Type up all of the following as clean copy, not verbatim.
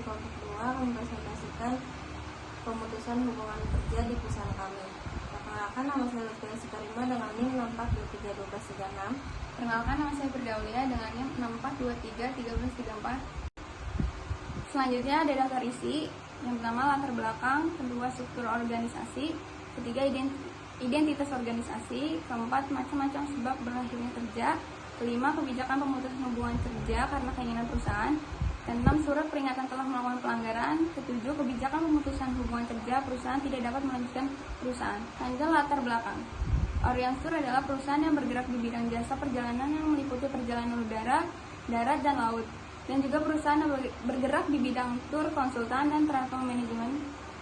kelompok 2 mempresentasikan pemutusan hubungan kerja di perusahaan kami. Perkenalkan, nama saya Lutfi Sikarima dengan NIM 64231236. Perkenalkan, nama saya Berdaulia dengan NIM 64231334. Selanjutnya ada daftar isi. Yang pertama latar belakang, kedua struktur organisasi, ketiga identitas organisasi, keempat macam-macam sebab berakhirnya kerja, kelima kebijakan pemutusan hubungan kerja karena keinginan perusahaan, keenam surat peringatan telah melakukan pelanggaran, ketujuh kebijakan pemutusan hubungan kerja perusahaan tidak dapat melanjutkan perusahaan. Selanjutnya latar belakang. Oriansur adalah perusahaan yang bergerak di bidang jasa perjalanan yang meliputi perjalanan udara, darat, dan laut, dan juga perusahaan yang bergerak di bidang tur, konsultan, dan travel management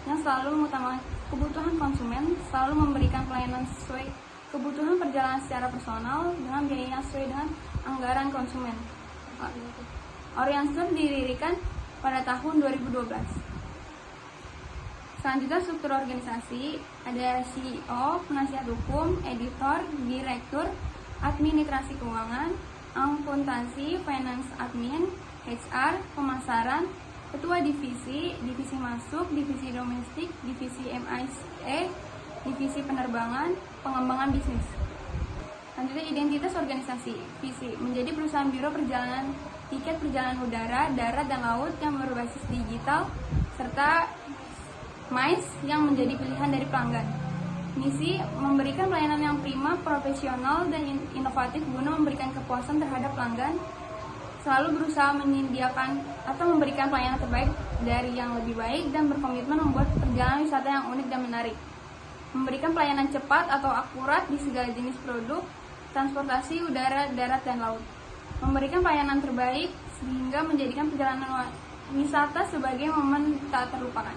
yang selalu mengutamakan kebutuhan konsumen, selalu memberikan pelayanan sesuai kebutuhan perjalanan secara personal dengan biaya yang sesuai dengan anggaran konsumen. Oriansur didirikan pada tahun 2012. Selanjutnya struktur organisasi, ada CEO, penasihat hukum, editor, direktur, administrasi keuangan, akuntansi, finance admin, HR, pemasaran, ketua divisi, divisi masuk, divisi domestik, divisi MICE, divisi penerbangan, pengembangan bisnis. Selanjutnya identitas organisasi, visi, menjadi perusahaan biro perjalanan tiket perjalanan udara, darat, dan laut yang berbasis digital, serta MICE yang menjadi pilihan dari pelanggan. Misi, memberikan pelayanan yang prima, profesional, dan inovatif guna memberikan kepuasan terhadap pelanggan, selalu berusaha menyediakan atau memberikan pelayanan terbaik dari yang lebih baik, dan berkomitmen membuat perjalanan wisata yang unik dan menarik. Memberikan pelayanan cepat atau akurat di segala jenis produk, transportasi udara, darat, dan laut. Memberikan pelayanan terbaik sehingga menjadikan perjalanan wisata sebagai momen tak terlupakan.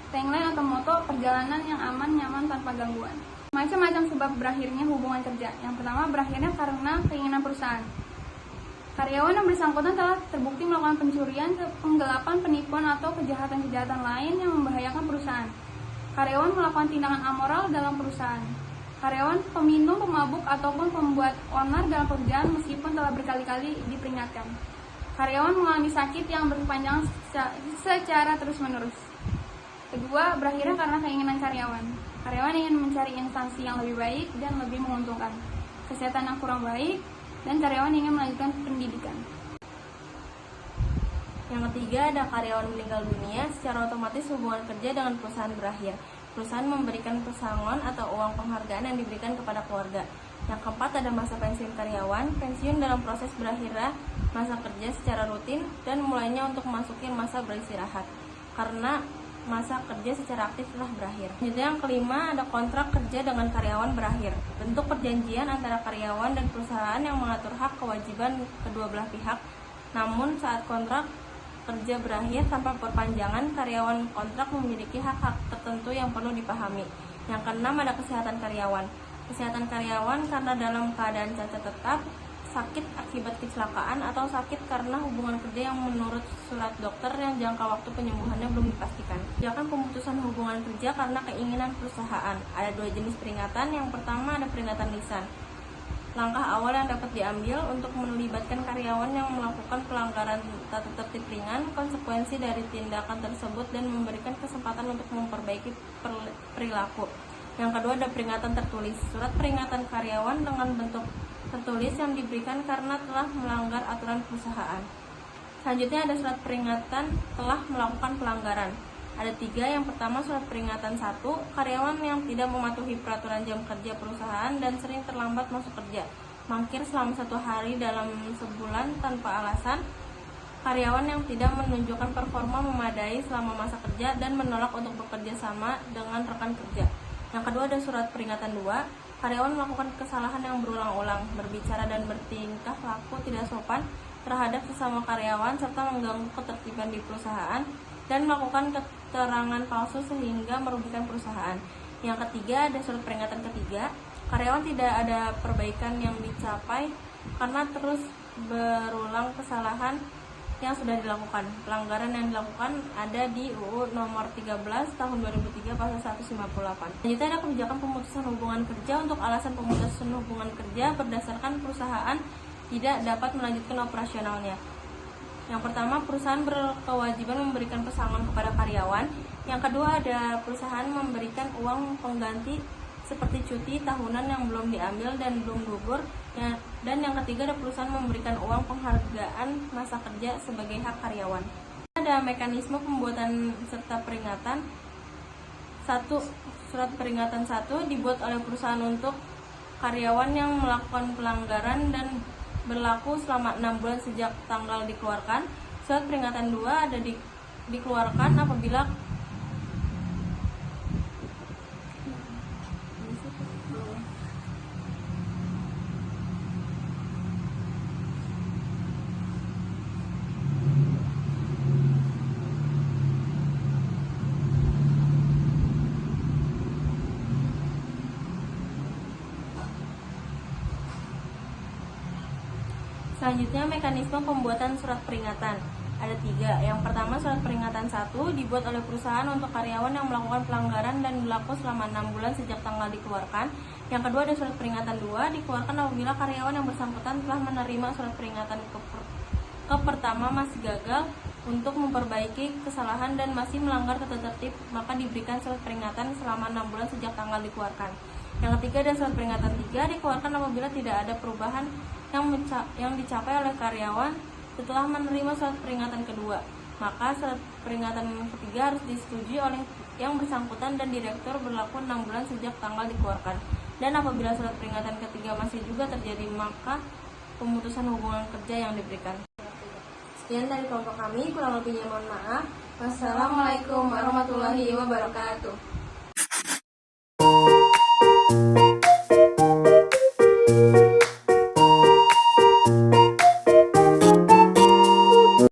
Tagline atau moto, perjalanan yang aman, nyaman, tanpa gangguan. Macam-macam sebab berakhirnya hubungan kerja. Yang pertama, berakhirnya karena keinginan perusahaan. Karyawan yang bersangkutan telah terbukti melakukan pencurian, penggelapan, penipuan, atau kejahatan-kejahatan lain yang membahayakan perusahaan. Karyawan melakukan tindakan amoral dalam perusahaan. Karyawan peminum, pemabuk, ataupun pembuat onar dalam pekerjaan meskipun telah berkali-kali diperingatkan. Karyawan mengalami sakit yang berkepanjangan secara terus-menerus. Kedua, berakhirnya karena keinginan karyawan. Karyawan ingin mencari instansi yang lebih baik dan lebih menguntungkan, kesehatan yang kurang baik, dan karyawan ingin melanjutkan pendidikan. Yang ketiga, ada karyawan meninggal dunia, secara otomatis hubungan kerja dengan perusahaan berakhir. Perusahaan memberikan pesangon atau uang penghargaan yang diberikan kepada keluarga. Yang keempat, ada masa pensiun karyawan, pensiun dalam proses berakhirnya masa kerja secara rutin dan mulainya untuk memasuki masa beristirahat karena masa kerja secara aktif telah berakhir. Selanjutnya yang kelima, ada kontrak kerja dengan karyawan berakhir. Bentuk perjanjian antara karyawan dan perusahaan yang mengatur hak kewajiban kedua belah pihak. Namun saat kontrak kerja berakhir tanpa perpanjangan, karyawan kontrak memiliki hak-hak tertentu yang perlu dipahami. Yang keenam, ada kesehatan karyawan. Kesehatan karyawan karena dalam keadaan cacat tetap, sakit akibat kecelakaan, atau sakit karena hubungan kerja yang menurut surat dokter yang jangka waktu penyembuhannya belum dipastikan. Kebijakan pemutusan hubungan kerja karena keinginan perusahaan. Ada dua jenis peringatan. Yang pertama, ada peringatan lisan. Langkah awal yang dapat diambil untuk melibatkan karyawan yang melakukan pelanggaran tata tertib ringan, konsekuensi dari tindakan tersebut, dan memberikan kesempatan untuk memperbaiki perilaku. Yang kedua, ada peringatan tertulis. Surat peringatan karyawan dengan bentuk tertulis yang diberikan karena telah melanggar aturan perusahaan. Selanjutnya ada surat peringatan telah melakukan pelanggaran. Ada tiga. Yang pertama, surat peringatan 1, karyawan yang tidak mematuhi peraturan jam kerja perusahaan dan sering terlambat masuk kerja, mangkir selama 1 hari dalam sebulan tanpa alasan, karyawan yang tidak menunjukkan performa memadai selama masa kerja dan menolak untuk bekerja sama dengan rekan kerja. Yang kedua, ada surat peringatan 2, karyawan melakukan kesalahan yang berulang-ulang, berbicara dan bertingkah laku tidak sopan terhadap sesama karyawan serta mengganggu ketertiban di perusahaan dan melakukan keterangan palsu sehingga merugikan perusahaan. Yang ketiga, ada surat peringatan ketiga, karyawan tidak ada perbaikan yang dicapai karena terus berulang kesalahan yang sudah dilakukan. Pelanggaran yang dilakukan ada di UU nomor 13 tahun 2003 pasal 158. Selanjutnya ada kebijakan pemutusan hubungan kerja untuk alasan pemutusan hubungan kerja berdasarkan perusahaan tidak dapat melanjutkan operasionalnya. Yang pertama, perusahaan berkewajiban memberikan pesangon kepada karyawan. Yang kedua, ada perusahaan memberikan uang pengganti seperti cuti tahunan yang belum diambil dan belum gugur. Dan yang ketiga, ada perusahaan memberikan uang penghargaan masa kerja sebagai hak karyawan. Ada mekanisme pembuatan serta peringatan. 1. Surat peringatan 1 dibuat oleh perusahaan untuk karyawan yang melakukan pelanggaran dan berlaku selama 6 bulan sejak tanggal dikeluarkan. Surat peringatan 2 ada dikeluarkan apabila Selanjutnya, mekanisme pembuatan surat peringatan. Ada 3. Yang pertama, surat peringatan 1 dibuat oleh perusahaan untuk karyawan yang melakukan pelanggaran dan berlaku selama 6 bulan sejak tanggal dikeluarkan. Yang kedua, ada surat peringatan 2 dikeluarkan apabila karyawan yang bersangkutan telah menerima surat peringatan ke pertama masih gagal untuk memperbaiki kesalahan dan masih melanggar tata tertib, maka diberikan surat peringatan selama 6 bulan sejak tanggal dikeluarkan. Yang ketiga, ada surat peringatan 3 dikeluarkan apabila tidak ada perubahan yang dicapai oleh karyawan setelah menerima surat peringatan kedua, maka surat peringatan ketiga harus disetujui oleh yang bersangkutan dan direktur berlaku 6 bulan sejak tanggal dikeluarkan. Dan apabila surat peringatan ketiga masih juga terjadi, maka pemutusan hubungan kerja yang diberikan. Sekian dari kelompok kami, kurang lebihnya mohon maaf. Wassalamualaikum warahmatullahi wabarakatuh.